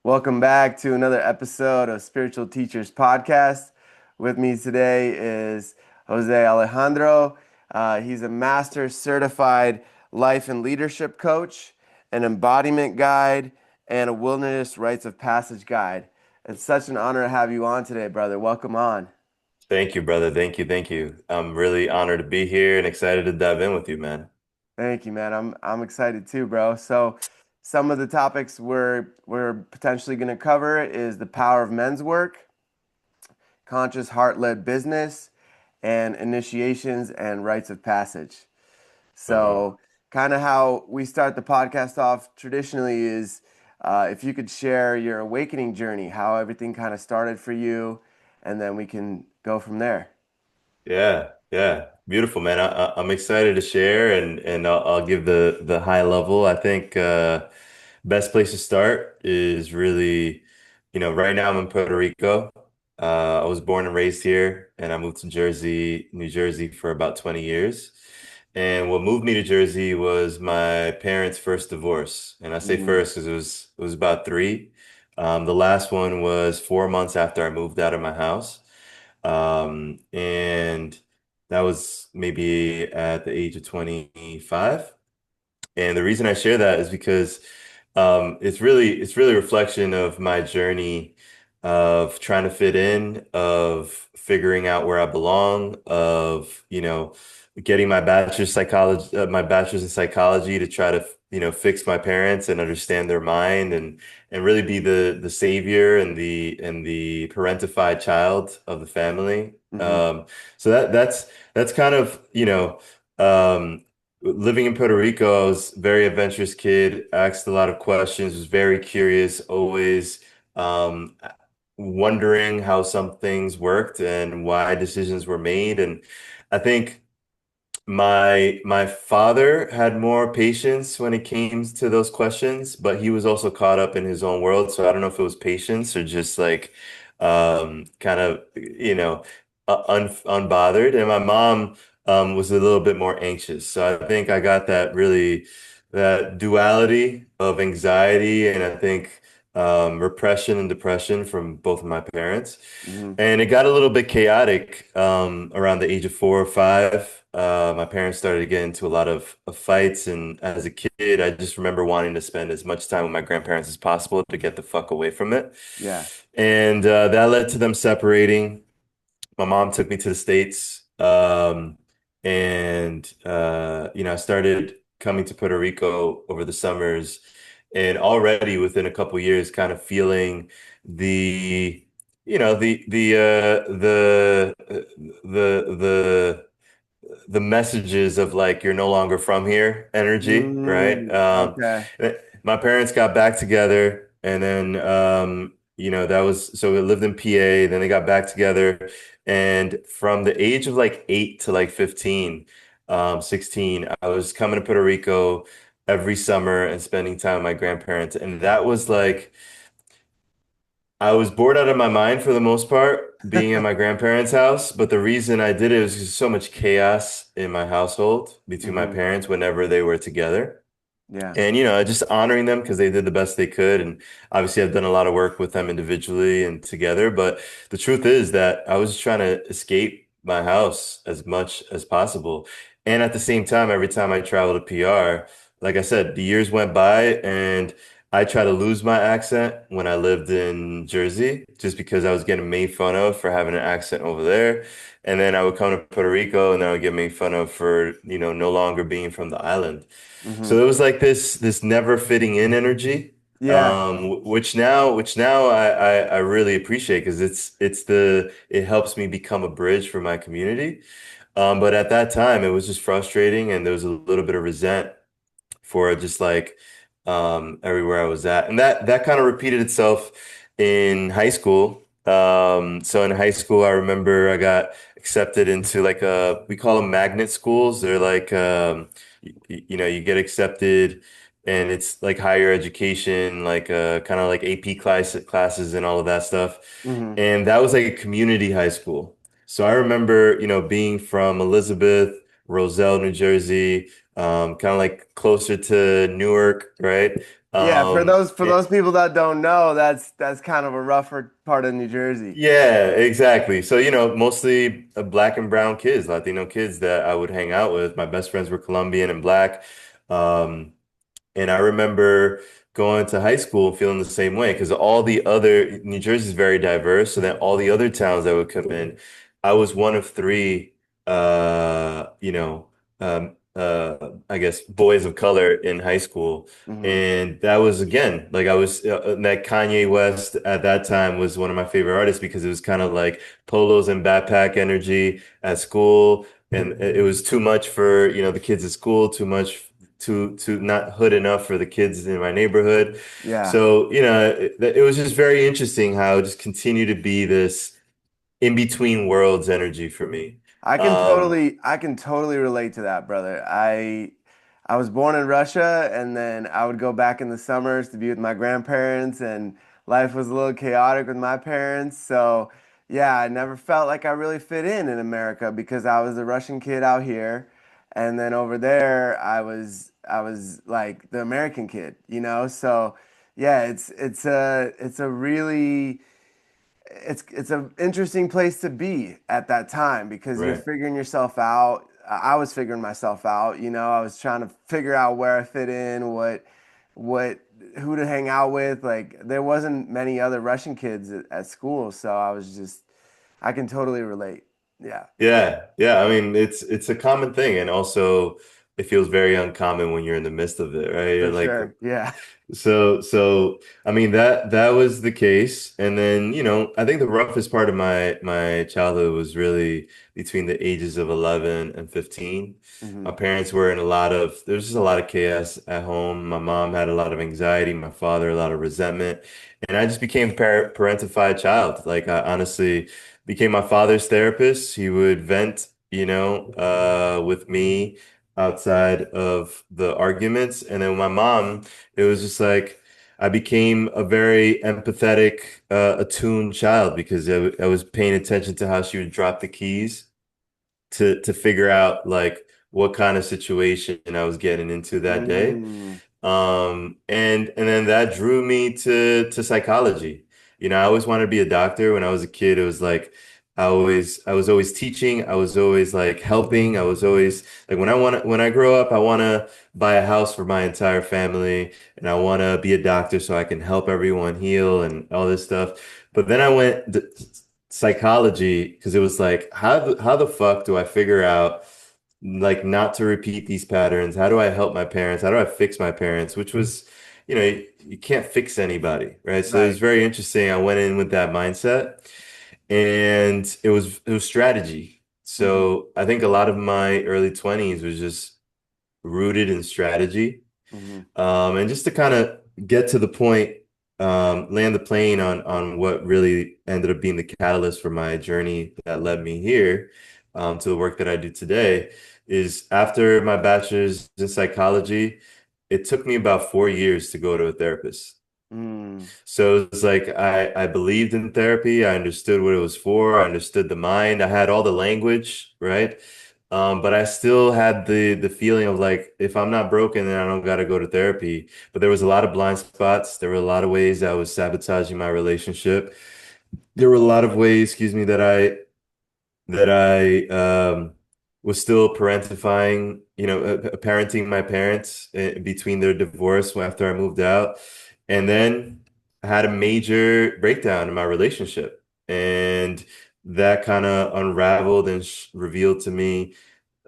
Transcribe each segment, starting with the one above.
Welcome back to another episode of Spiritual Teachers Podcast. With me today is Jose Alejandro. He's a master certified life and leadership coach, an embodiment guide, and a wilderness rites of passage guide. It's such an honor to have you on today, brother. Welcome on. Thank you, brother. Thank you. Thank you. I'm really honored to be here and excited to dive in with you, man. Thank you, man. I'm excited too, bro. So, some of the topics we're potentially going to cover is the power of men's work, conscious heart-led business, and initiations and rites of passage. Uh-huh. So, kind of how we start the podcast off traditionally is if you could share your awakening journey, how everything kind of started for you, and then we can go from there. Yeah, yeah. Beautiful, man. I'm excited to share and I'll give the high level. I think best place to start is really, right now I'm in Puerto Rico. I was born and raised here, and I moved to New Jersey for about 20 years. And what moved me to Jersey was my parents' first divorce. And I say Mm, first because it was about three. The last one was 4 months after I moved out of my house. And that was maybe at the age of 25. And the reason I share that is because it's really a reflection of my journey of trying to fit in, of figuring out where I belong, of getting my bachelor's in psychology to try to fix my parents and understand their mind and really be the savior and the parentified child of the family. hmm So that's kind of um, living in Puerto Rico. I was a very adventurous kid, asked a lot of questions, was very curious, always um, wondering how some things worked and why decisions were made. And I think my father had more patience when it came to those questions, but he was also caught up in his own world. So I don't know if it was patience or just like kind of unbothered. And my mom was a little bit more anxious. So I think I got that duality of anxiety and I think repression and depression from both of my parents. hmm And it got a little bit chaotic around the age of 4 or 5. My parents started to get into a lot of fights, and as a kid, I just remember wanting to spend as much time with my grandparents as possible to get the fuck away from it. Yeah. And that led to them separating. My mom took me to the States, and I started coming to Puerto Rico over the summers, and already within a couple years, kind of feeling the, you know, the the messages of like you're no longer from here energy, right? Okay. My parents got back together, and then that was so we lived in PA. Then they got back together, and from the age of like 8 to like 15, 16, I was coming to Puerto Rico every summer and spending time with my grandparents, and that was like. I was bored out of my mind for the most part, being at my grandparents' house. But the reason I did it was just so much chaos in my household between my hmm parents whenever they were together. Yeah. And, just honoring them because they did the best they could. And obviously, I've done a lot of work with them individually and together. But the truth is that I was just trying to escape my house as much as possible. And at the same time, every time I traveled to PR, like I said, the years went by and I tried to lose my accent when I lived in Jersey just because I was getting made fun of for having an accent over there. And then I would come to Puerto Rico and then I would get made fun of for, no longer being from the island. So hmm it was like this never fitting in energy, Yeah. which now I really appreciate because it helps me become a bridge for my community. But at that time, it was just frustrating, and there was a little bit of resent for just like everywhere I was at, and that kind of repeated itself in high school. So in high school, I remember I got accepted into like we call them magnet schools. They're like you get accepted, and it's like higher education, like kind of like AP classes and all of that stuff. hmm And that was like a community high school. So I remember, being from Elizabeth, Roselle, New Jersey, kind of like closer to Newark, right? Yeah, for it- those people that don't know, that's kind of a rougher part of New Jersey. yeah, exactly. So, mostly black and brown kids, Latino kids that I would hang out with. My best friends were Colombian and black. Um, And I remember going to high school and feeling the same way because all the other, New Jersey is very diverse. So then all the other towns that would come in, I was one of three, I guess, boys of color in high school. Hmm. And that was, again, like that Kanye West at that time was one of my favorite artists because it was kind of like polos and backpack energy at school. And it was too much for, the kids at school, too much to not hood enough for the kids in my neighborhood. Yeah. So, it was just very interesting how it just continued to be this in between worlds energy for me. Um, I can totally relate to that, brother. I was born in Russia and then I would go back in the summers to be with my grandparents and life was a little chaotic with my parents. So, yeah, I never felt like I really fit in America because I was a Russian kid out here and then over there I was like the American kid, you know? So, yeah, it's a really it's an interesting place to be at that time because you're right. figuring yourself out. I was figuring myself out, you know, I was trying to figure out where I fit in, what, who to hang out with. Like there wasn't many other Russian kids at school, so I can totally relate. Yeah, Yeah, yeah. I mean, it's a common thing, and also it feels very uncommon when you're in the midst of it, right? You're for like, sure. Yeah. so I mean that was the case, and then I think the roughest part of my childhood was really between the ages of 11 and 15. Hmm. My parents were in there's just a lot of chaos at home. My mom had a lot of anxiety, my father a lot of resentment, and I just became a parentified child. Like I honestly became my father's therapist. He would vent, with me outside of the arguments, and then my mom. It was just like I became a very empathetic, attuned child because I was paying attention to how she would drop the keys to figure out like what kind of situation I was getting into that day. Mm. And then that drew me to psychology. I always wanted to be a doctor when I was a kid. It was like I was always teaching, I was always like helping, I was always like when I grow up, I want to buy a house for my entire family and I want to be a doctor so I can help everyone heal and all this stuff. But then I went psychology because it was like how the fuck do I figure out like not to repeat these patterns? How do I help my parents? How do I fix my parents? Which was, you can't fix anybody, right? So it was Right. very interesting. I went in with that mindset and it was strategy. Hmm. So I think a lot of my early 20s was just rooted in strategy. Hmm. And just to kind of get to the point, land the plane on what really ended up being the catalyst for my journey that led me here, to the work that I do today, is after my bachelor's in psychology, it took me about 4 years to go to a therapist. Mm. So it's like I believed in therapy. I understood what it was for. I understood the mind. I had all the language, right? But I still had the feeling of like, if I'm not broken, then I don't got to go to therapy. But there was a lot of blind spots. There were a lot of ways I was sabotaging my relationship. There were a lot of ways, excuse me, that I was still parentifying, parenting my parents between their divorce after I moved out. And then I had a major breakdown in my relationship. And that kind of unraveled and revealed to me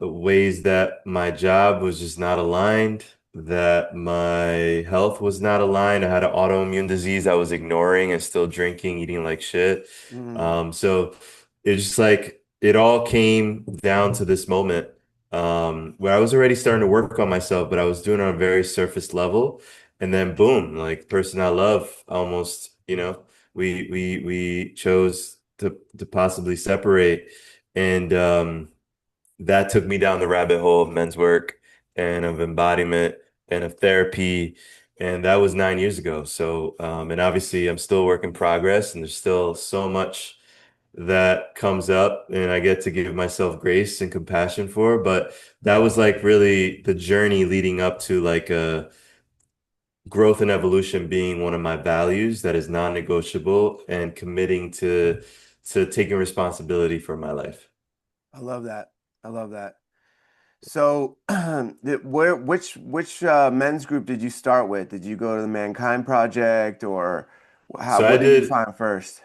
ways that my job was just not aligned, that my health was not aligned. I had an autoimmune disease I was ignoring and still drinking, eating like shit. Mm. So it's just like it all came down to this moment, where I was already starting to work on myself, but I was doing it on a very surface level. And then boom, like person I love almost, we chose to possibly separate. And that took me down the rabbit hole of men's work and of embodiment and of therapy. And that was 9 years ago. So, and obviously I'm still a work in progress and there's still so much that comes up and I get to give myself grace and compassion for. But that was like really the journey leading up to like a growth and evolution being one of my values that is non-negotiable and committing to taking responsibility for my life. I love that. I love that. So, which men's group did you start with? Did you go to the Mankind Project, or So what did you find first?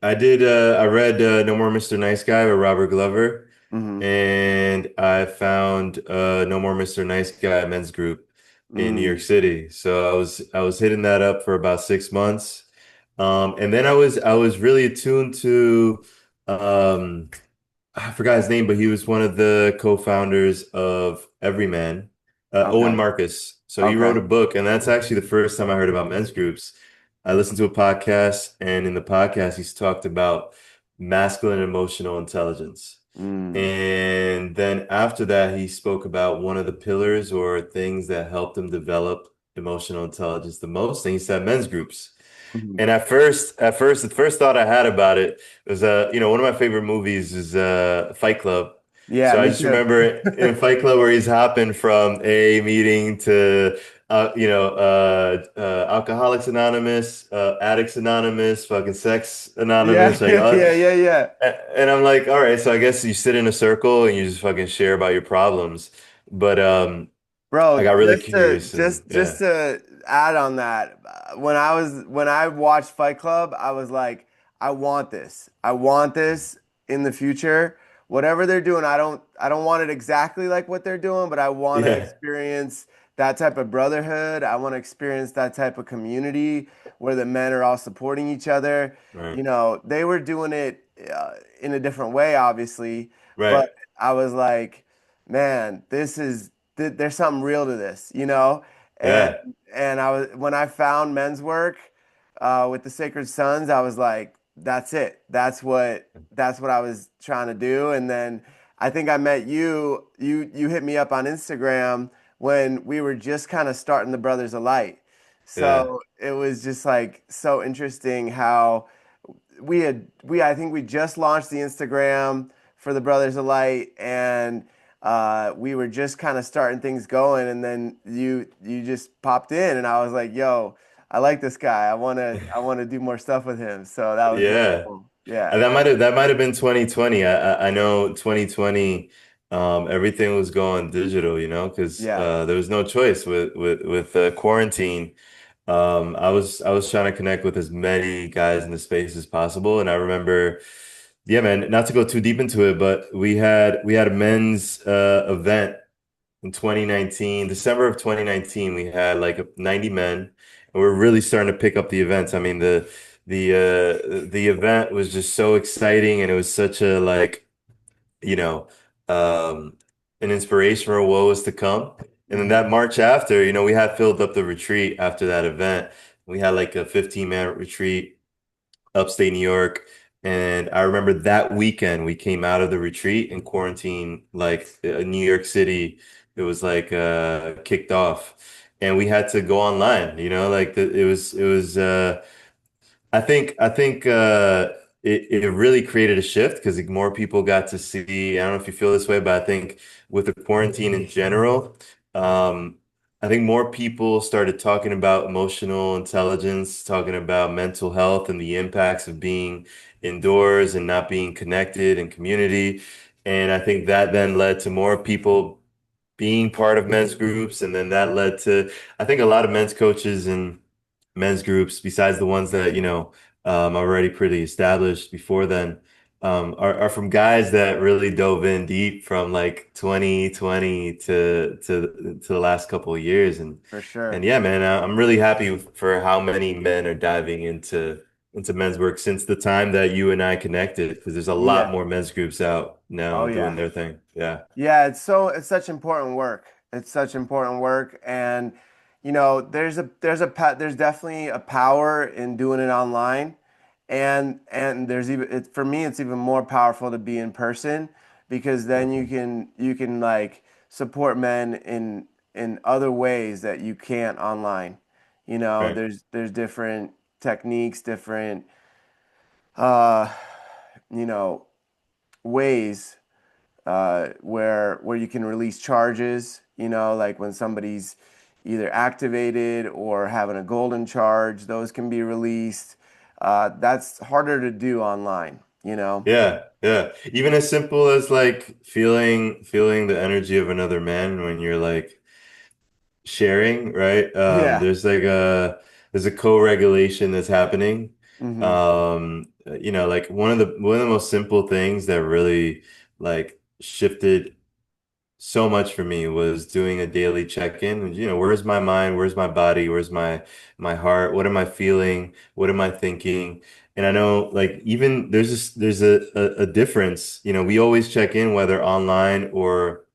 I read No More Mr. Nice Guy by Robert Glover, Mm-hmm. and I found No More Mr. Nice Guy men's group in New York Mm. City. So I was hitting that up for about 6 months. And then I was really attuned to um I forgot his name, but he was one of the co-founders of Everyman, Owen Okay. Marcus. So he wrote Okay. a book, and that's actually the first time I heard about men's groups. I listened to a podcast, and in the podcast, he's talked about masculine emotional intelligence. Mm. And then after that, he spoke about one of the pillars or things that helped him develop emotional intelligence the most. And he said men's groups. Mhm. And the first thought I had about it was, one of my favorite movies is Fight Club. Yeah, So I me just too. remember in Fight Club where he's hopping from a meeting to, Alcoholics Anonymous, Addicts Anonymous, fucking Sex Yeah, Anonymous, like, yeah, yeah, yeah, yeah. and I'm like, all right, so I guess you sit in a circle and you just fucking share about your problems. But I Bro, got really curious and just yeah, to add on that, when I watched Fight Club, I was like, I want this. I want this in the future. Whatever they're doing, I don't want it exactly like what they're doing, but I want to yeah, experience that type of brotherhood. I want to experience that type of community where the men are all supporting each other. right, You know, they were doing it in a different way, obviously, right, but I was like, man, there's something real to this, you know? And yeah. I was when I found men's work with the Sacred Sons, I was like, that's it. That's what I was trying to do. And then I think I met you. You hit me up on Instagram when we were just kind of starting the Brothers of Light. Yeah. So it was just like so interesting how we I think we just launched the Instagram for the Brothers of Light, and we were just kind of starting things going, and then you just popped in, and I was like, yo, I like this guy. I want to do more stuff with him. So that was really Yeah. cool. Yeah. And that might have been 2020. I know 2020 everything was going digital, because Yeah. there was no choice with quarantine. I was trying to connect with as many guys in the space as possible, and I remember, yeah, man, not to go too deep into it, but we had a men's event in 2019, December of 2019, we had like 90 men, and we're really starting to pick up the events. I mean, the event was just so exciting, and it was such a like, you know, um, an inspiration for what was to come. And then Hmm. that March after, we had filled up the retreat after that event. We had like a 15-man retreat upstate New York. And I remember that weekend we came out of the retreat and quarantine, like New York City, it was like kicked off. And we had to go online, like it was I think it really created a shift because more people got to see. I don't know if you feel this way, but I think with the quarantine in general, um, I think more people started talking about emotional intelligence, talking about mental health and the impacts of being indoors and not being connected in community. And I think that then led to more people being part of men's groups, and then that led to, I think, a lot of men's coaches and men's groups, besides the ones that, are already pretty established before then, are from guys that really dove in deep from like 2020 to the last couple of years. For And sure. yeah, man, I'm really happy for how many men are diving into men's work since the time that you and I connected, because there's a lot Yeah. more men's groups out Oh now doing yeah. their thing. Yeah. Yeah, it's such important work. It's such important work, and you know, there's definitely a power in doing it online, and there's for me it's even more powerful to be in person because then you can like support men in other ways that you can't online. You know, Right. there's different techniques, different uh, you know, ways where you can release charges, you know, like when somebody's either activated or having a golden charge. Those can be released. That's harder to do online, you know? Yeah, yeah. Even as simple as like feeling the energy of another man when you're like sharing, right? Yeah. There's a co-regulation that's happening. Hmm. Like one of the most simple things that really like shifted so much for me was doing a daily check-in. Where's my mind? Where's my body? Where's my heart? What am I feeling? What am I thinking? And I know like even there's a difference. We always check in whether online or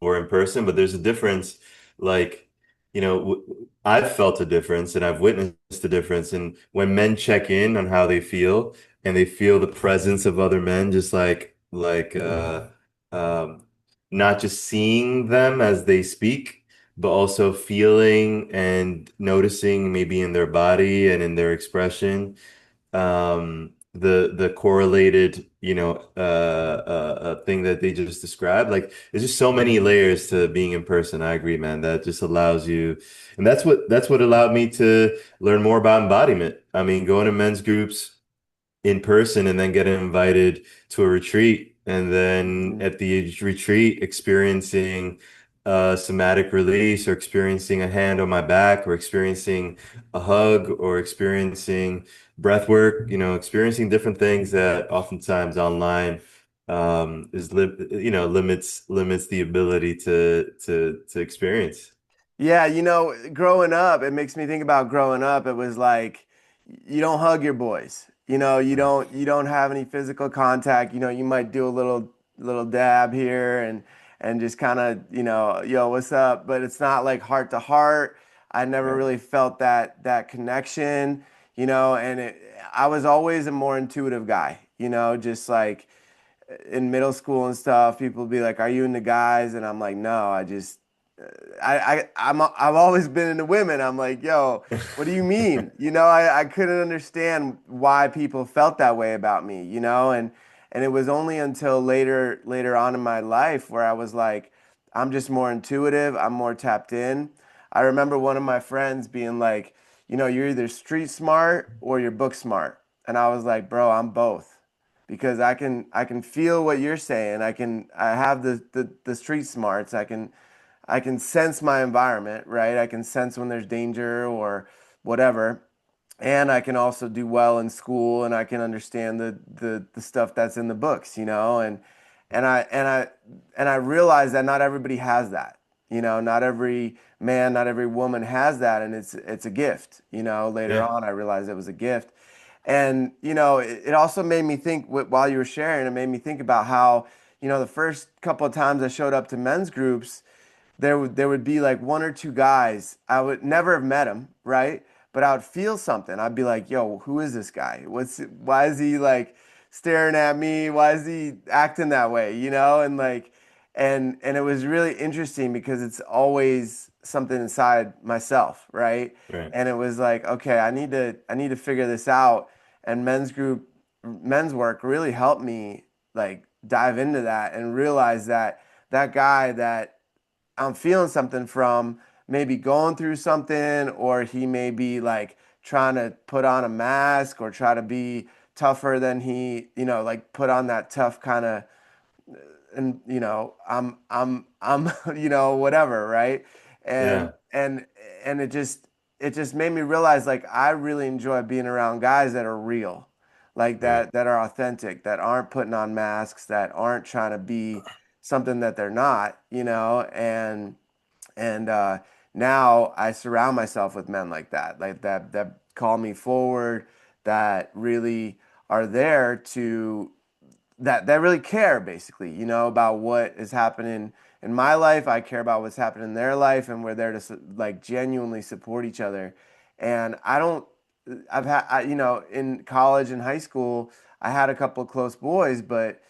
in person, but there's a difference. Like, I've felt a difference and I've witnessed a difference. And when men check in on how they feel and they feel the presence of other men, just um, not just seeing them as they speak, but also feeling and noticing maybe in their body and in their expression the correlated thing that they just described. Like there's just so many layers to being in person. I agree, man. That just allows you, and that's what allowed me to learn more about embodiment. I mean, going to men's groups in person and then getting invited to a retreat, and then Hmm. at the retreat experiencing a somatic release, or experiencing a hand on my back, or experiencing a hug, or experiencing breath work, experiencing different things that oftentimes online limits the ability to experience. Yeah, growing up, it makes me think about growing up. It was like you don't hug your boys. You don't have any physical contact. You might do a little dab here and just kind of, yo, what's up? But it's not like heart to heart. I never Right, really felt that connection, and I was always a more intuitive guy, just like in middle school and stuff, people would be like, "Are you into guys?" And I'm like, "No, I've always been into women." I'm like, "Yo, what do you mean?" I couldn't understand why people felt that way about me, and it was only until later on in my life where I was like, I'm just more intuitive, I'm more tapped in. I remember one of my friends being like, "You're either street smart or you're book smart." And I was like, "Bro, I'm both." Because I can feel what you're saying. I have the street smarts. I can sense my environment, right? I can sense when there's danger or whatever. And I can also do well in school and I can understand the stuff that's in the books, and I realize that not everybody has that. Not every man, not every woman has that, and it's a gift. Later yeah, on I realized it was a gift. And it also made me think while you were sharing, it made me think about how, the first couple of times I showed up to men's groups, there would be like one or two guys. I would never have met him, right? But I would feel something. I'd be like, "Yo, who is this guy? Why is he like staring at me? Why is he acting that way?" And like, and it was really interesting because it's always something inside myself, right? right, And it was like, okay, I need to figure this out. And men's work really helped me like dive into that and realize that that guy that I'm feeling something from maybe going through something, or he may be like trying to put on a mask or try to be tougher than he, like put on that tough kind of, and I'm whatever, right? And yeah, and and it just made me realize like I really enjoy being around guys that are real, like right, that are authentic, that aren't putting on masks, that aren't trying to be something that they're not, and now I surround myself with men like that call me forward, that really are there to that really care basically, about what is happening in my life. I care about what's happening in their life, and we're there to like genuinely support each other. And I don't, I've had, in college and high school, I had a couple of close boys, but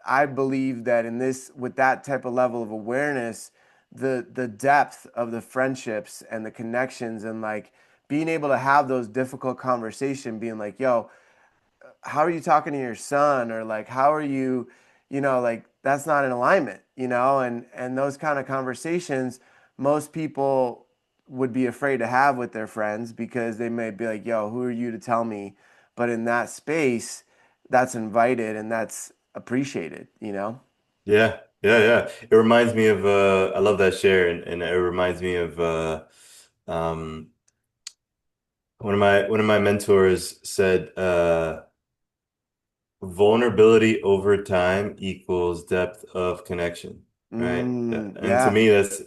I believe that in this, with that type of level of awareness, the depth of the friendships and the connections and like being able to have those difficult conversation, being like, "Yo, how are you talking to your son?" Or like, "How are you, like that's not in alignment," and those kind of conversations most people would be afraid to have with their friends because they may be like, yo, who are you to tell me? But in that space, that's invited and that's appreciated, you know? Yeah, yeah, yeah. It reminds me of I love that share, and it reminds me of um one of my mentors said vulnerability over time equals depth of connection, right? And to Yeah. me, it's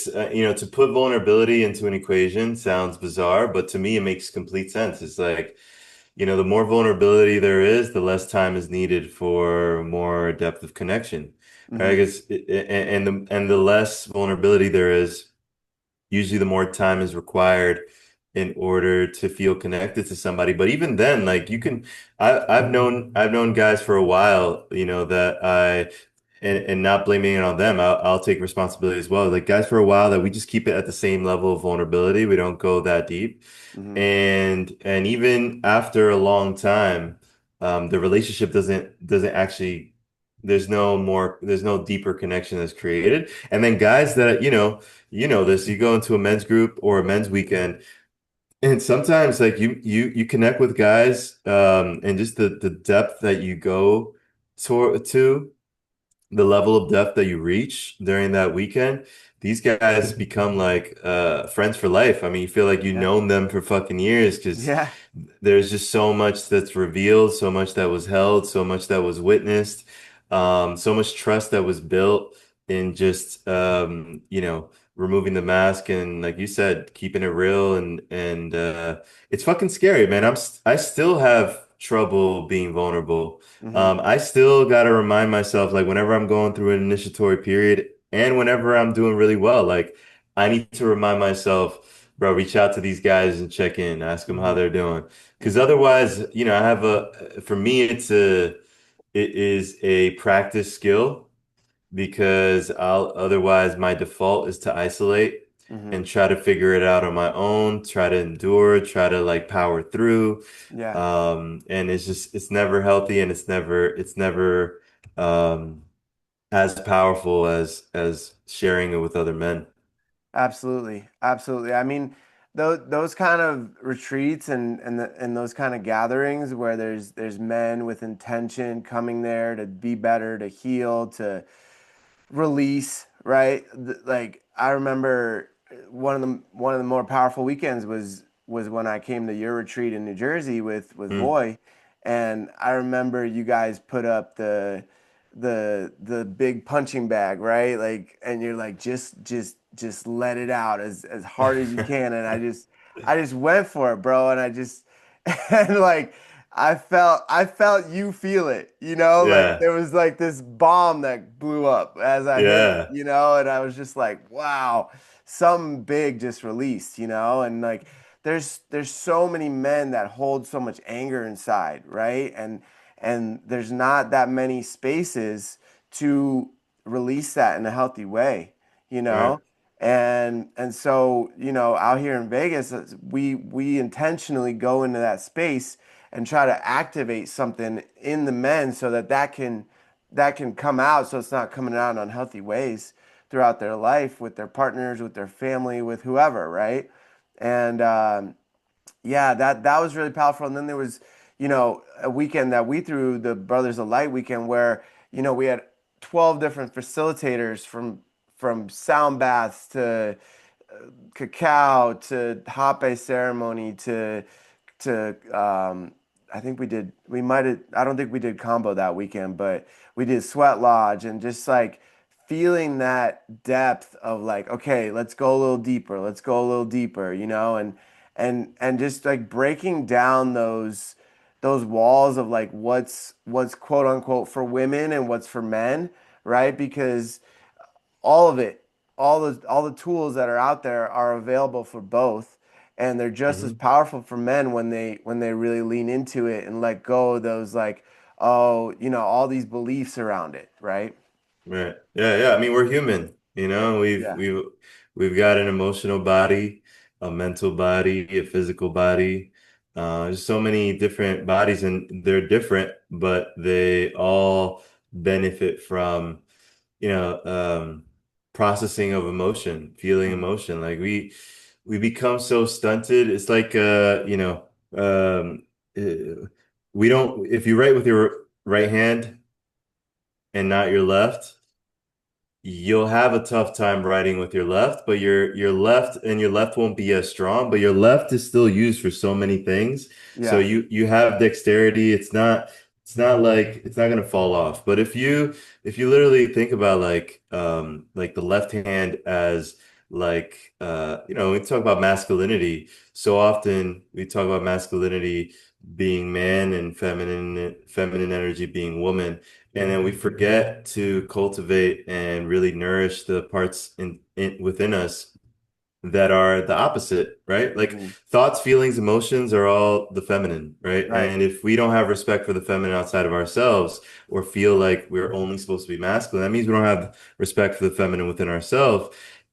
to put vulnerability into an equation sounds bizarre, but to me, it makes complete sense. It's like, the more vulnerability there is, the less time is needed for more depth of connection, right? Hmm. Because and the less vulnerability there is, usually the more time is required in order to feel connected to somebody. But even then, like I've known guys for a while, that and not blaming it on them. I'll take responsibility as well. Like guys for a while that we just keep it at the same level of vulnerability. We don't go that deep. Hmm. And even after a long time, the relationship doesn't actually, there's no deeper connection that's created. And then guys that, this, you go into a men's group or a men's weekend, and sometimes like you connect with guys, and just the depth that you go to the level of depth that you reach during that weekend, these guys become like friends for life. I mean, you feel like you've Yeah. known them for fucking years because Yeah. there's just so much that's revealed, so much that was held, so much that was witnessed, so much trust that was built in just removing the mask and, like you said, keeping it real, and it's fucking scary, man. I still have trouble being vulnerable. Hmm. I still got to remind myself, like, whenever I'm going through an initiatory period and whenever I'm doing really well, like, I need to remind myself, bro, reach out to these guys and check in, ask them how Hmm. they're doing. Because Hmm. otherwise, for me, it is a practice skill because otherwise my default is to isolate Hmm. and try to figure it out on my own, try to endure, try to like power through. Yeah. And it's never healthy, and it's never as powerful as sharing it with other men. Absolutely, absolutely. I mean, those kind of retreats and those kind of gatherings where there's men with intention coming there to be better, to heal, to release, right? Like I remember one of the more powerful weekends was when I came to your retreat in New Jersey with Mm. Voy, and I remember you guys put up the big punching bag, right? Like, and you're like, just let it out as hard as you can, and I just went for it, bro, and I just and like I felt you feel it, like Yeah, there was like this bomb that blew up as I hit it, yeah, and I was just like, wow, something big just released, and like there's so many men that hold so much anger inside, right? And there's not that many spaces to release that in a healthy way, you right, know? And so, out here in Vegas, we intentionally go into that space and try to activate something in the men so that can come out so it's not coming out in unhealthy ways throughout their life with their partners, with their family, with whoever, right? And yeah, that was really powerful. And then there was, a weekend that we threw, the Brothers of Light weekend, where, we had 12 different facilitators from sound baths to cacao to hape ceremony to I think we might have I don't think we did combo that weekend, but we did sweat lodge and just like feeling that depth of like, okay, let's go a little deeper, let's go a little deeper, and just like breaking down those walls of like what's quote unquote for women and what's for men, right? Because all of it, all the tools that are out there are available for both, and they're just as hmm powerful for men when they really lean into it and let go of those like, oh, all these beliefs around it, right? right, yeah, yeah. I mean, we're human, We've Yeah. we've we've got an emotional body, a mental body, a physical body. There's so many different bodies, and they're different, but they all benefit from you know, um, processing of emotion, feeling Mhm. emotion. Like we become so stunted. It's like we don't if you write with your right hand and not your left, you'll have a tough time writing with your left, but your left and your left won't be as strong, but your left is still used for so many things. So Yeah. you have dexterity. It's not like it's not gonna fall off. But if you literally think about like the left hand as like we talk about masculinity. So often we talk about masculinity being man and feminine energy being woman. And then we forget to cultivate and really nourish the parts within us that are the opposite, right? Like Mhm. thoughts, feelings, emotions are all the feminine, right? Right. And if we don't have respect for the feminine outside of ourselves or feel like we're only supposed to be masculine, that means we don't have respect for the feminine within ourselves.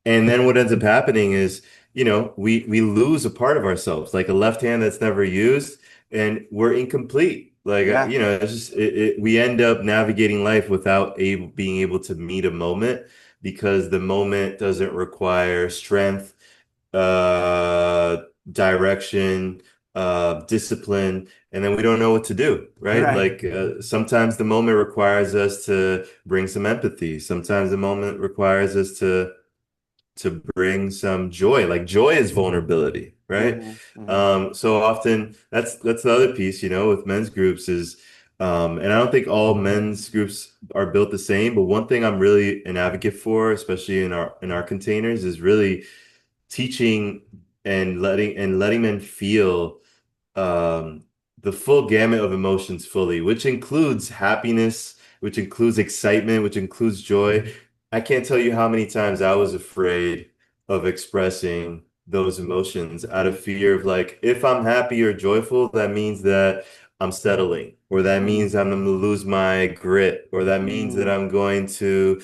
And then what ends up happening is, we lose a part of ourselves, like a left hand that's never used, and we're incomplete. Like, Yeah. it's just we end up navigating life without being able to meet a moment because the moment doesn't require strength, uh, direction, discipline, and then we don't know what to do, right? Right. Like sometimes the moment requires us to bring some empathy. Sometimes the moment requires us to bring some joy. Like joy is vulnerability, right? Hmm. Hmm. So often that's the other piece, with men's groups is, and I don't think all men's groups are built the same, but one thing I'm really an advocate for, especially in our containers, is really teaching and letting men feel um, the full gamut of emotions fully, which includes happiness, which includes excitement, which includes joy. I can't tell you how many times I was afraid of expressing those emotions out of fear of like, if I'm happy or joyful, that means that I'm settling, or that Hmm. means I'm going to lose my grit, or that means that Hmm. I'm going to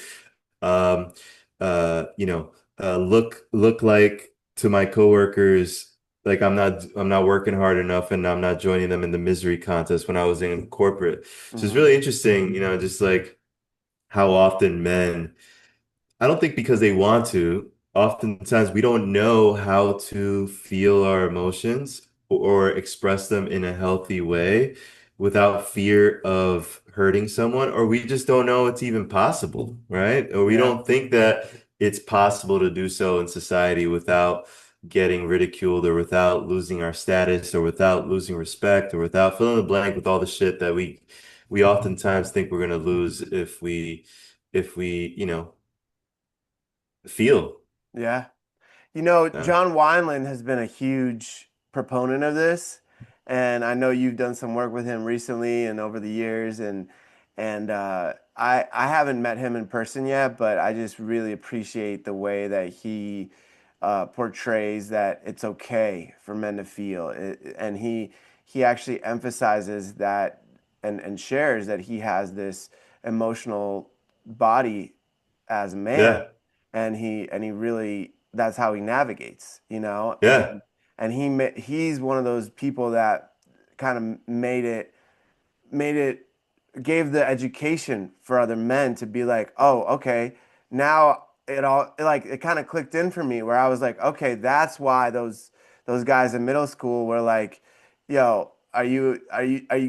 um, look like to my coworkers like I'm not working hard enough and I'm not joining them in the misery contest when I was in corporate. So it's Hmm. really interesting, just like how often men I don't think because they want to. Oftentimes, we don't know how to feel our emotions or express them in a healthy way without fear of hurting someone, or we just don't know it's even possible, right? Or we Yeah. don't think that it's possible to do so in society without getting ridiculed or without losing our status or without losing respect or without fill in the blank with all the shit that we oftentimes think we're going to lose if we feel. Yeah. Yeah. John Wineland has been a huge proponent of this, and I know you've done some work with him recently and over the years, and I haven't met him in person yet, but I just really appreciate the way that he portrays that it's okay for men to feel, and he actually emphasizes that and shares that he has this emotional body as a man, Yeah. and he really that's how he navigates, Yeah. he's one of those people that kind of made it gave the education for other men to be like, oh, okay, now it kind of clicked in for me where I was like, okay, that's why those guys in middle school were like, yo, are you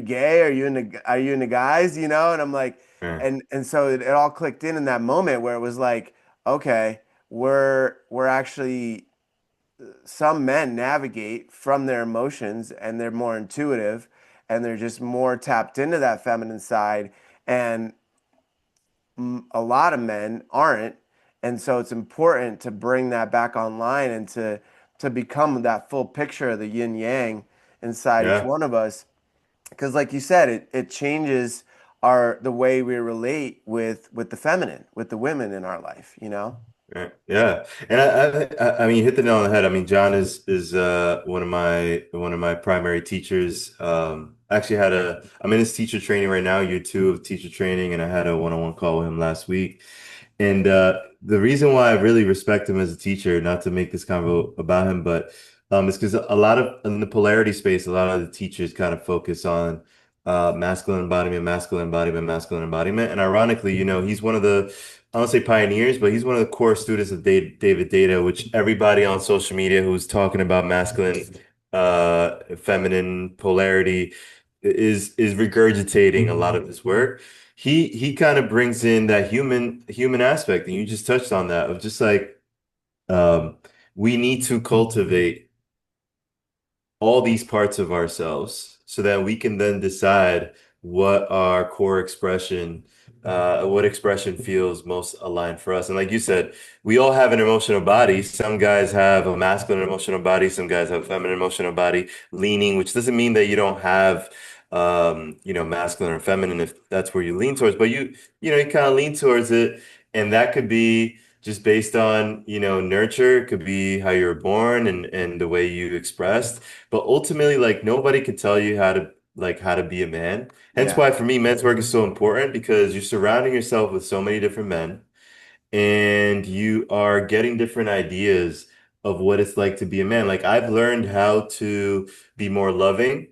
gay? Are you into guys? And I'm like, Yeah. and so it all clicked in that moment where it was like, okay, we're actually some men navigate from their emotions and they're more intuitive and they're just more tapped into that feminine side, and a lot of men aren't, and so it's important to bring that back online and to become that full picture of the yin yang inside each Yeah. one of us, because like you said, it changes the way we relate with the feminine, with the women in our life. Yeah. Yeah. And I mean, you hit the nail on the head. I mean, John is one of my primary teachers. Actually I'm in his teacher training right now, year two of teacher training, and I had a one-on-one call with him last week. And the reason why I really respect him as a teacher, not to make this convo about him, but is because a lot of in the polarity space, a lot of the teachers kind of focus on masculine embodiment, masculine embodiment, masculine embodiment. And ironically, he's one of the I don't say pioneers, but he's one of the core students of David Data, which everybody on social media who's talking about masculine, feminine polarity is regurgitating a lot of his work. He kind of brings in that human aspect, and you just touched on that of just like um, we need to cultivate all these parts of ourselves so that we can then decide what our core expression, what expression feels most aligned for us. And like you said, we all have an emotional body. Some guys have a masculine emotional body, some guys have a feminine emotional body leaning, which doesn't mean that you don't have masculine or feminine if that's where you lean towards, but you kind of lean towards it. And that could be just based on, nurture, it could be how you were born and the way you expressed. But ultimately, like nobody can tell you how to be a man. Hence Yeah. why for me, men's work is so important because you're surrounding yourself with so many different men and you are getting different ideas of what it's like to be a man. Like I've learned how to be more loving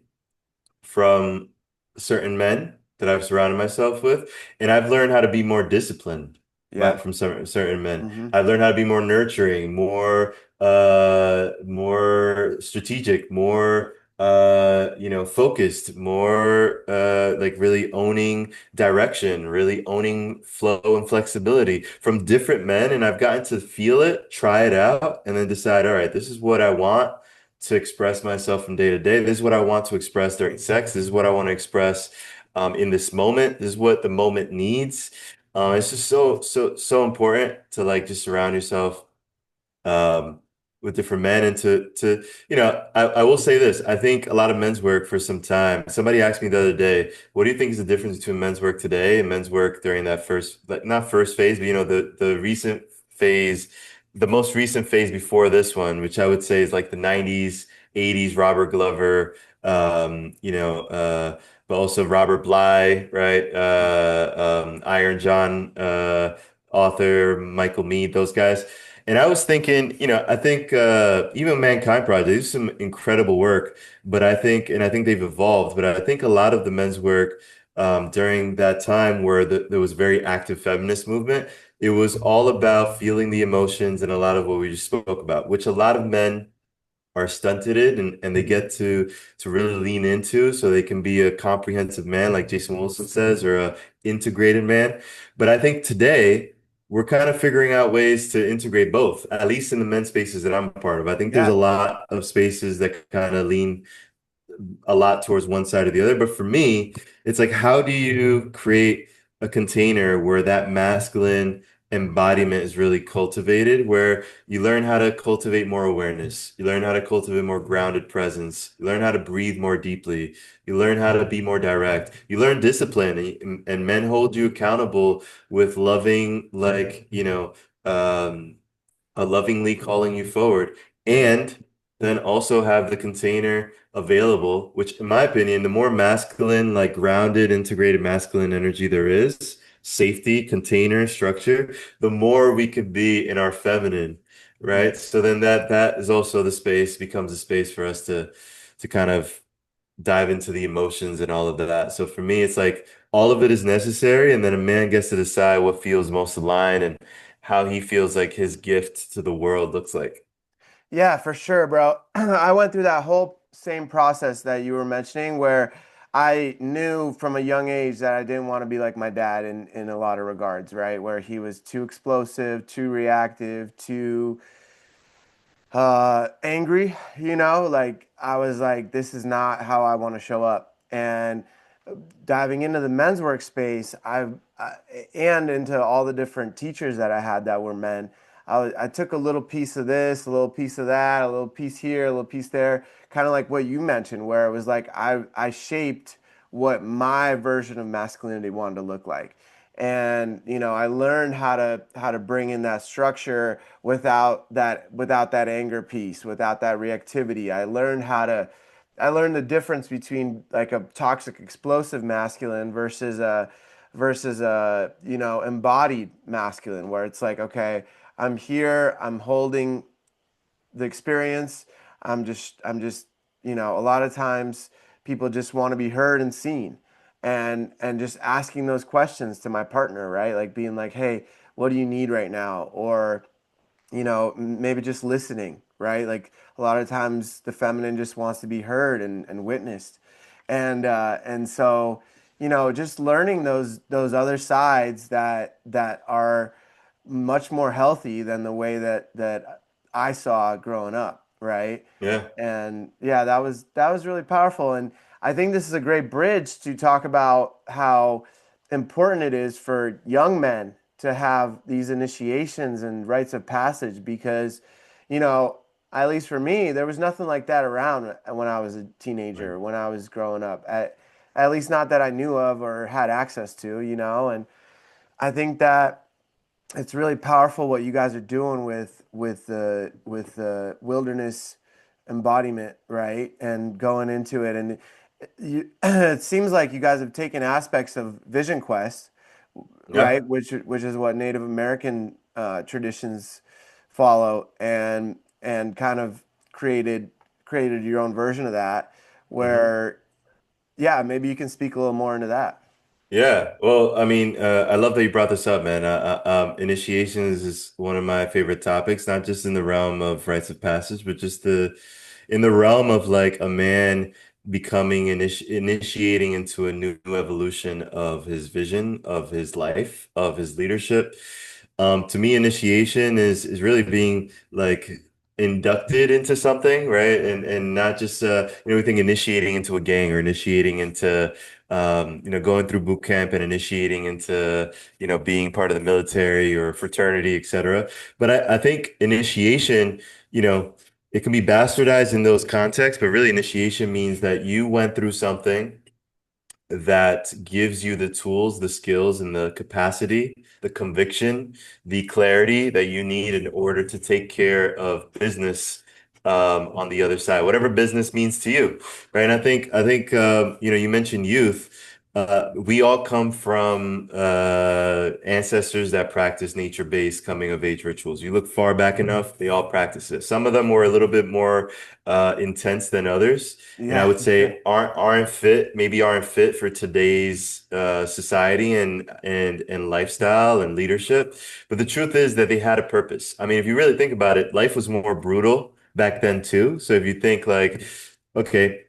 from certain men that I've surrounded myself with, and I've learned how to be more disciplined Yeah. from certain men. Hmm. I've learned how to be more nurturing, more strategic, more focused, more like really owning direction, really owning flow and flexibility from different men, and I've gotten to feel it, try it out, and then decide, all right, this is what I want to express myself from day to day. This is what I want to express during sex. This is what I want to express in this moment. This is what the moment needs. It's just so important to like just surround yourself um, with different men and I will say this. I think a lot of men's work for some time. Somebody asked me the other day, what do you think is the difference between men's work today and men's work during that first, like not first phase, but the recent phase, the most recent phase before this one, which I would say is like the 90s, 80s, Robert Glover, but also Robert Bly, right? Iron John, author, Michael Mead, those guys. And I was thinking, I think even Mankind Project, they do some incredible work, but I think they've evolved. But I think a lot of the men's work during that time where there was very active feminist movement, it was all about feeling the emotions and a lot of what we just spoke about, which a lot of men are stunted in and they get to really lean into so they can be a comprehensive man like Jason Wilson says or a integrated man. But I think today we're kind of figuring out ways to integrate both, at least in the men's spaces that I'm a part of. I think there's a Yeah. lot of spaces that kind of lean a lot towards one side or the other. But for me, it's like, how do you create a container where that masculine embodiment is really cultivated, where you learn how to cultivate more awareness, you learn how to cultivate more grounded presence, you learn how to breathe more deeply, you learn how to be more direct, you learn discipline, and men hold you accountable with loving, like, lovingly calling you forward, and then also have the container available, which in my opinion, the more masculine, like grounded, integrated masculine energy there is, safety, container, structure, the more we could be in our feminine, Hmm. right? So then that is also the space, becomes a space for us to kind of dive into the emotions and all of that. So for me, it's like all of it is necessary, and then a man gets to decide what feels most aligned and how he feels like his gift to the world looks like. Yeah, for sure, bro. I went through that whole same process that you were mentioning where I knew from a young age that I didn't want to be like my dad in a lot of regards, right? Where he was too explosive, too reactive, too angry, like I was like, this is not how I want to show up. And diving into the men's workspace, and into all the different teachers that I had that were men. I took a little piece of this, a little piece of that, a little piece here, a little piece there, kind of like what you mentioned, where it was like I shaped what my version of masculinity wanted to look like. And I learned how to bring in that structure without that anger piece, without that reactivity. I learned the difference between like a toxic explosive masculine versus a embodied masculine, where it's like, okay, I'm here, I'm holding the experience. I'm just a lot of times people just want to be heard and seen, and just asking those questions to my partner, right? Like being like, hey, what do you need right now? Or maybe just listening, right? Like a lot of times the feminine just wants to be heard and witnessed. And so, just learning those other sides that are much more healthy than the way that I saw growing up, right? Yeah. And yeah, that was really powerful. And I think this is a great bridge to talk about how important it is for young men to have these initiations and rites of passage because, you know, at least for me, there was nothing like that around when I was a Right. teenager, when I was growing up. At least not that I knew of or had access to, and I think that it's really powerful what you guys are doing with the wilderness embodiment, right? And going into it, and it seems like you guys have taken aspects of Vision Quest, Yeah. right? Which is what Native American traditions follow, and kind of created your own version of that. Hmm. Where, yeah, maybe you can speak a little more into that. Yeah, well, I mean, I love that you brought this up, man. Initiations is one of my favorite topics, not just in the realm of rites of passage, but just in the realm of like a man becoming initiating into a new evolution of his vision, of his life, of his leadership. To me, initiation is really being like inducted into something, right? And not just we think initiating into a gang or initiating into going through boot camp and initiating into, being part of the military or fraternity, et cetera. But I think initiation, you know, it can be bastardized in those contexts, but really initiation means that you went through something that gives you the tools, the skills, and the capacity, the conviction, the clarity that you need in order to take care of business on the other side, whatever business means to you, right? And I think you mentioned youth. We all come from ancestors that practice nature-based coming of age rituals. You look far back enough, they all practice it. Some of them were a little bit more intense than others, and I Yeah, would for sure. say aren't fit for today's society and lifestyle and leadership. But the truth is that they had a purpose. I mean, if you really think about it, life was more brutal back then too. So if you think like, okay,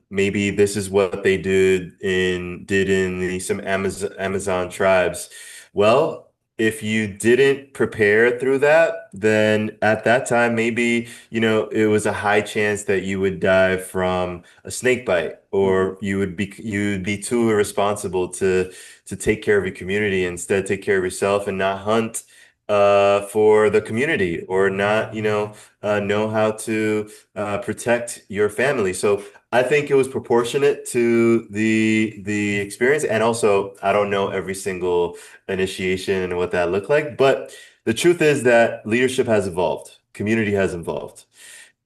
maybe this is what they did in some Amazon tribes. Well, if you didn't prepare through that, then at that time, maybe, it was a high chance that you would die from a snake bite, Hmm. or you'd be too irresponsible to take care of your community, instead take care of yourself and not hunt for the community, or not, know how to protect your family. So I think it was proportionate to the experience, and also I don't know every single initiation and what that looked like, but the truth is that leadership has evolved, community has evolved.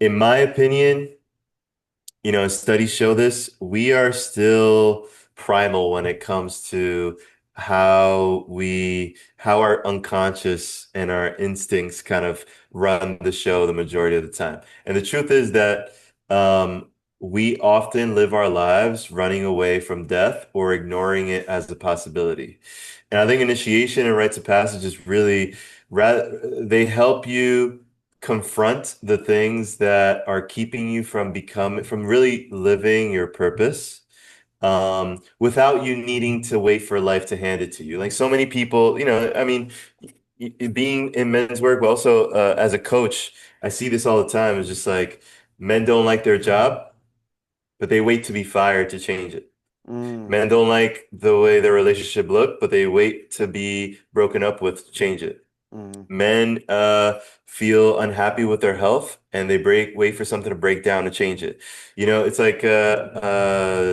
In my opinion, studies show this, we are still primal when it comes to how our unconscious and our instincts kind of run the show the majority of the time. And the truth is that we often live our lives running away from death or ignoring it as a possibility. And I think initiation and rites of passage is really, they help you confront the things that are keeping you from really living your purpose, without you needing to wait for life to hand it to you. Like so many people, I mean, being in men's work, but also as a coach, I see this all the time. It's just like men don't like their job, but they wait to be fired to change it. Mm, Men don't like the way their relationship look, but they wait to be broken up with to change it. mm, Men feel unhappy with their health, and they wait for something to break down to change it. It's like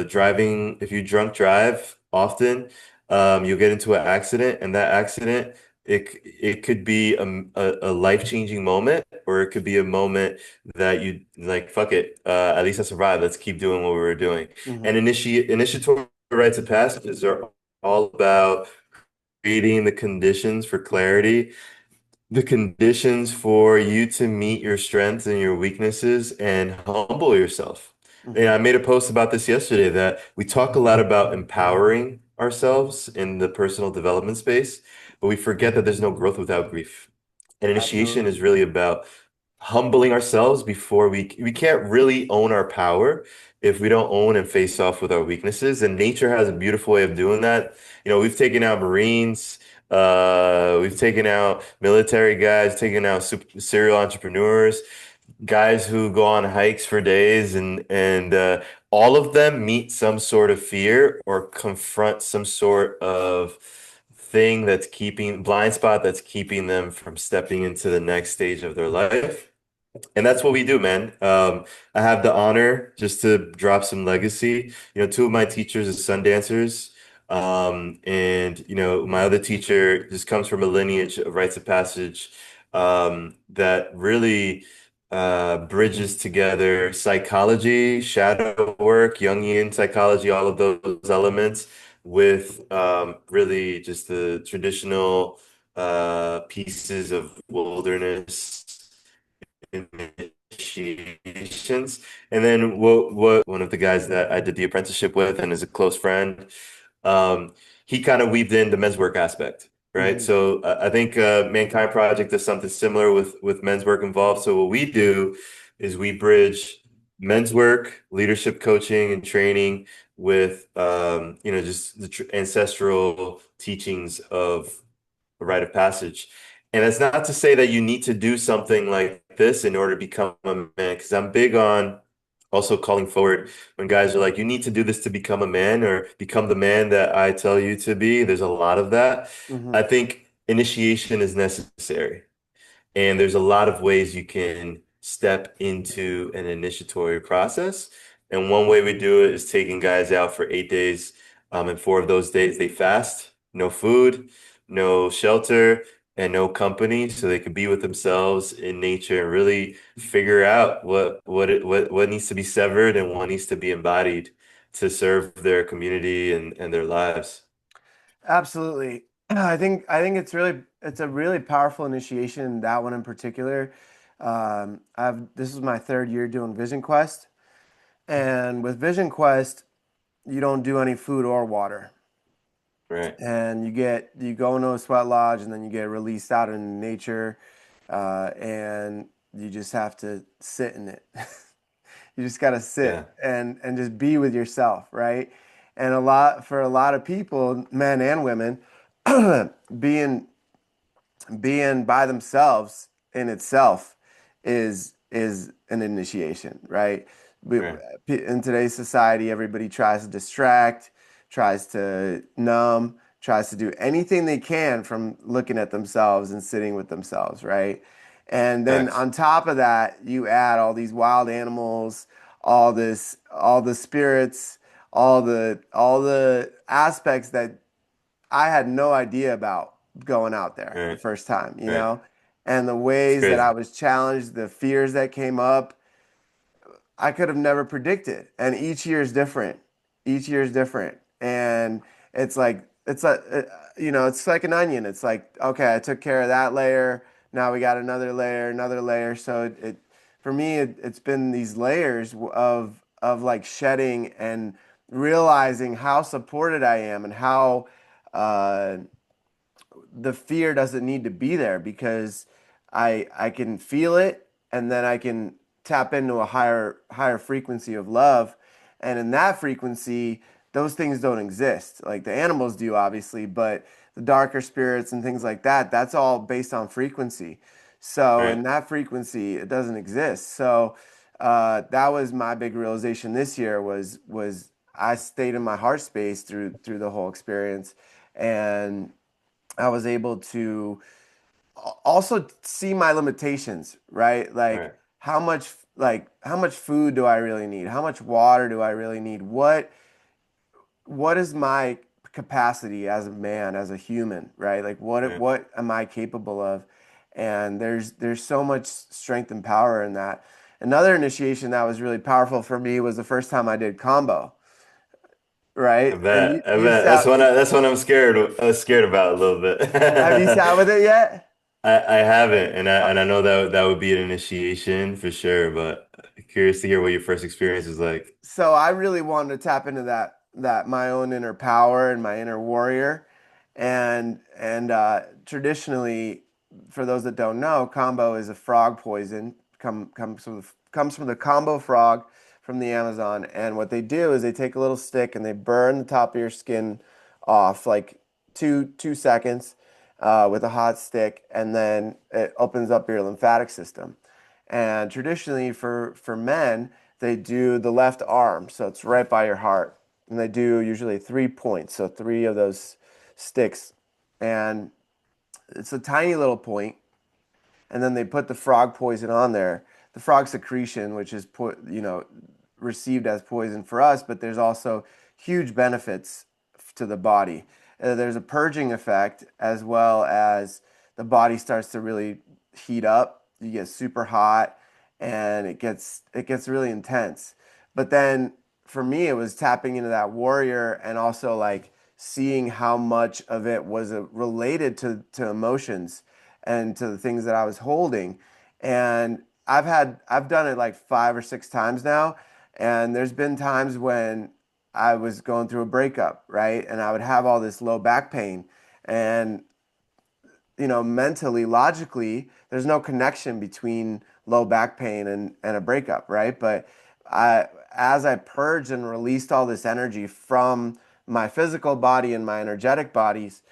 driving. If you drunk drive often, you'll get into an accident, and that accident, it could be a life-changing moment, or it could be a moment that you like, fuck it, at least I survived. Let's keep doing what we were doing. And mm, initiatory rites of passages are all about creating the conditions for clarity, the conditions for you to meet your strengths and your weaknesses and humble yourself. And mm, I made a post about this yesterday, that we talk a lot about empowering ourselves in the personal development space, but we forget that there's no growth without grief. And initiation Absolutely. is really about humbling ourselves before we can't really own our power if we don't own and face off with our weaknesses. And nature has a beautiful way of doing that. We've taken out Marines, we've taken out military guys, taken out serial entrepreneurs, guys who go on hikes for days, and all of them meet some sort of fear or confront some sort of thing that's keeping blind spot that's keeping them from stepping into the next stage of their life. And that's what we do, man. I have the honor just to drop some legacy. Two of my teachers are sun dancers. And my other teacher just comes from a lineage of rites of passage that really bridges together psychology, shadow work, Jungian psychology, all of those elements with really just the traditional pieces of wilderness initiations. And then what one of the guys that I did the apprenticeship with and is a close friend, um, he kind of weaved in the men's work aspect, right? Hmm. So I think Mankind Project does something similar with men's work involved. So what we do is we bridge men's work, leadership coaching and training with just the ancestral teachings of a rite of passage. And that's not to say that you need to do something like this in order to become a man, because I'm big on also calling forward when guys are like, you need to do this to become a man or become the man that I tell you to be. There's a lot of that. Hmm. I think initiation is necessary. And there's a lot of ways you can step into an initiatory process. And one way we do it is taking guys out for 8 days. And 4 of those days they fast, no food, no shelter, and no company, so they could be with themselves in nature and really figure out what needs to be severed and what needs to be embodied to serve their community and their lives. Absolutely. I think it's a really powerful initiation, that one in particular. I've This is my third year doing Vision Quest, and with Vision Quest, you don't do any food or water. Right, And you go into a sweat lodge and then you get released out in nature, and you just have to sit in it. You just got to yeah, sit and just be with yourself, right? And for a lot of people, men and women, being being by themselves in itself is an initiation, right? right, In today's society, everybody tries to distract, tries to numb, tries to do anything they can from looking at themselves and sitting with themselves, right? And then facts, on top of that, you add all these wild animals, all the spirits, all the aspects that I had no idea about going out there the right, first time, right. and the It's ways that I crazy. was challenged, the fears that came up, I could have never predicted. And each year is different. Each year is different. And it's like an onion. It's like, okay, I took care of that layer. Now we got another layer, another layer. So for me, it's been these layers of like shedding and realizing how supported I am and how uh, the fear doesn't need to be there because I can feel it, and then I can tap into a higher frequency of love, and in that frequency those things don't exist. Like the animals do, obviously, but the darker spirits and things like that, that's all based on frequency. So in Right, that frequency it doesn't exist. So that was my big realization this year, was I stayed in my heart space through the whole experience, and I was able to also see my limitations, right? right, Like how much food do I really need? How much water do I really need? What is my capacity as a man, as a human, right? Like right. what am I capable of? And there's so much strength and power in that. Another initiation that was really powerful for me was the first time I did combo, I right? And bet. I you bet. sat, That's what I'm scared about a little bit. have you sat with it yet? I haven't, and I know that would be an initiation for sure, but curious to hear what your first experience is like. So I really wanted to tap into that my own inner power and my inner warrior. And traditionally, for those that don't know, combo is a frog poison. Comes from the combo frog from the Amazon. And what they do is they take a little stick and they burn the top of your skin off like 2 seconds with a hot stick, and then it opens up your lymphatic system. And traditionally, for men, they do the left arm, so it's right by your heart, and they do usually 3 points, so three of those sticks, and it's a tiny little point, and then they put the frog poison on there. The frog secretion, which is received as poison for us, but there's also huge benefits to the body. There's a purging effect as well as the body starts to really heat up. You get super hot and it gets really intense. But then for me, it was tapping into that warrior and also like seeing how much of it was related to emotions and to the things that I was holding. And I've done it like 5 or 6 times now. And there's been times when I was going through a breakup, right? And I would have all this low back pain. And mentally, logically, there's no connection between low back pain and a breakup, right? But as I purged and released all this energy from my physical body and my energetic bodies,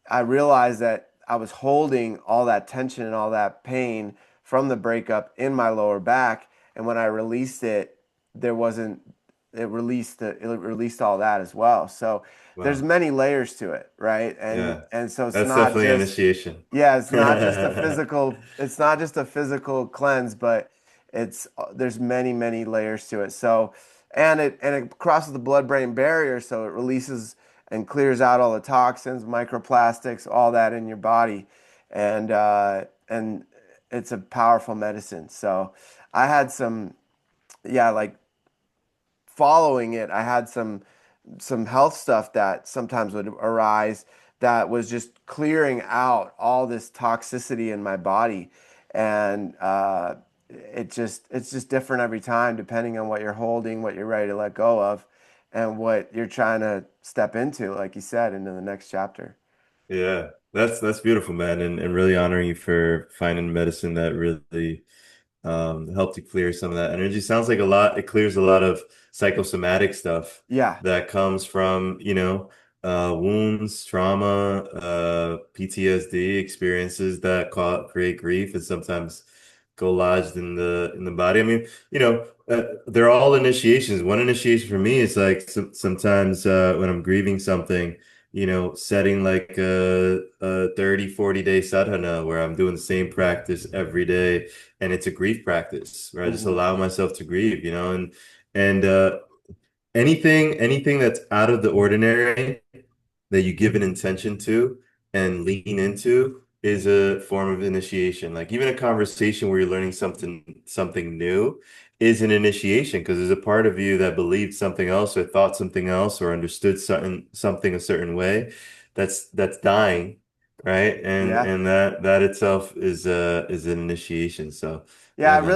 I realized that I was holding all that tension and all that pain from the breakup in my lower back. And when I released it, there wasn't, it released all that as well. So there's Wow. many layers to it, right? And Yeah. and so it's That's not definitely just initiation. yeah, it's not just a physical cleanse, but there's many layers to it. So and it crosses the blood-brain barrier, so it releases and clears out all the toxins, microplastics, all that in your body, and it's a powerful medicine. So I had some, yeah, like following it, I had some health stuff that sometimes would arise that was just clearing out all this toxicity in my body, and it's just different every time depending on what you're holding, what you're ready to let go of, and what you're trying to step into, like you said, into the next chapter. Yeah, that's beautiful, man, and really honoring you for finding medicine that really helped to clear some of that energy. Sounds like a lot, it clears a lot of psychosomatic stuff Yeah, that comes from, wounds, trauma, PTSD experiences that create grief and sometimes go lodged in the body. I mean, they're all initiations. One initiation for me is like sometimes when I'm grieving something, setting like a 30, 40-day sadhana where I'm doing the same practice every day, and it's a grief practice where I just hmm, allow myself to grieve, and anything that's out of the ordinary that you give an intention to and lean into is a form of initiation. Like even a conversation where you're learning something new is an initiation because there's a part of you that believed something else or thought something else or understood something a certain way that's dying, right? And yeah. and that itself is an initiation. So Yeah, yeah, I man.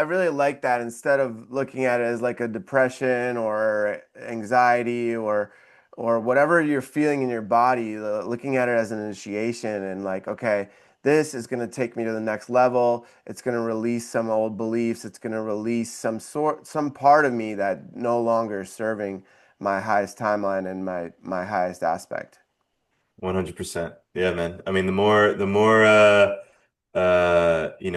really like that instead of looking at it as like a depression or anxiety or whatever you're feeling in your body, looking at it as an initiation and like, okay, this is going to take me to the next level. It's going to release some old beliefs. It's going to release some part of me that no longer is serving my highest timeline and my highest aspect. 100%. Yeah, man. I mean, the more,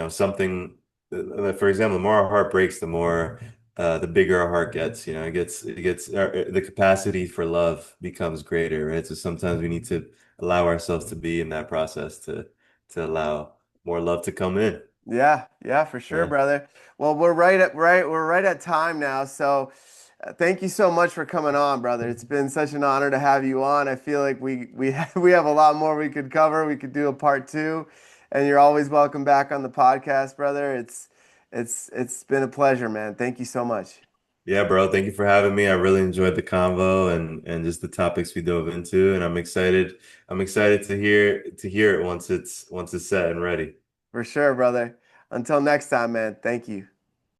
something, for example, the more our heart breaks, the bigger our heart gets, the capacity for love becomes greater, right? So sometimes we need to allow ourselves to be in that process to allow more love to come in. Yeah, yeah, for sure, Yeah. brother. Well, we're right at time now. So, thank you so much for coming on, brother. It's been such an honor to have you on. I feel like we have a lot more we could cover. We could do a part two, and you're always welcome back on the podcast, brother. It's been a pleasure, man. Thank you so much. Yeah, bro. Thank you for having me. I really enjoyed the convo and just the topics we dove into, and I'm excited. I'm excited to hear it once it's set and ready. For sure, brother. Until next time, man. Thank you.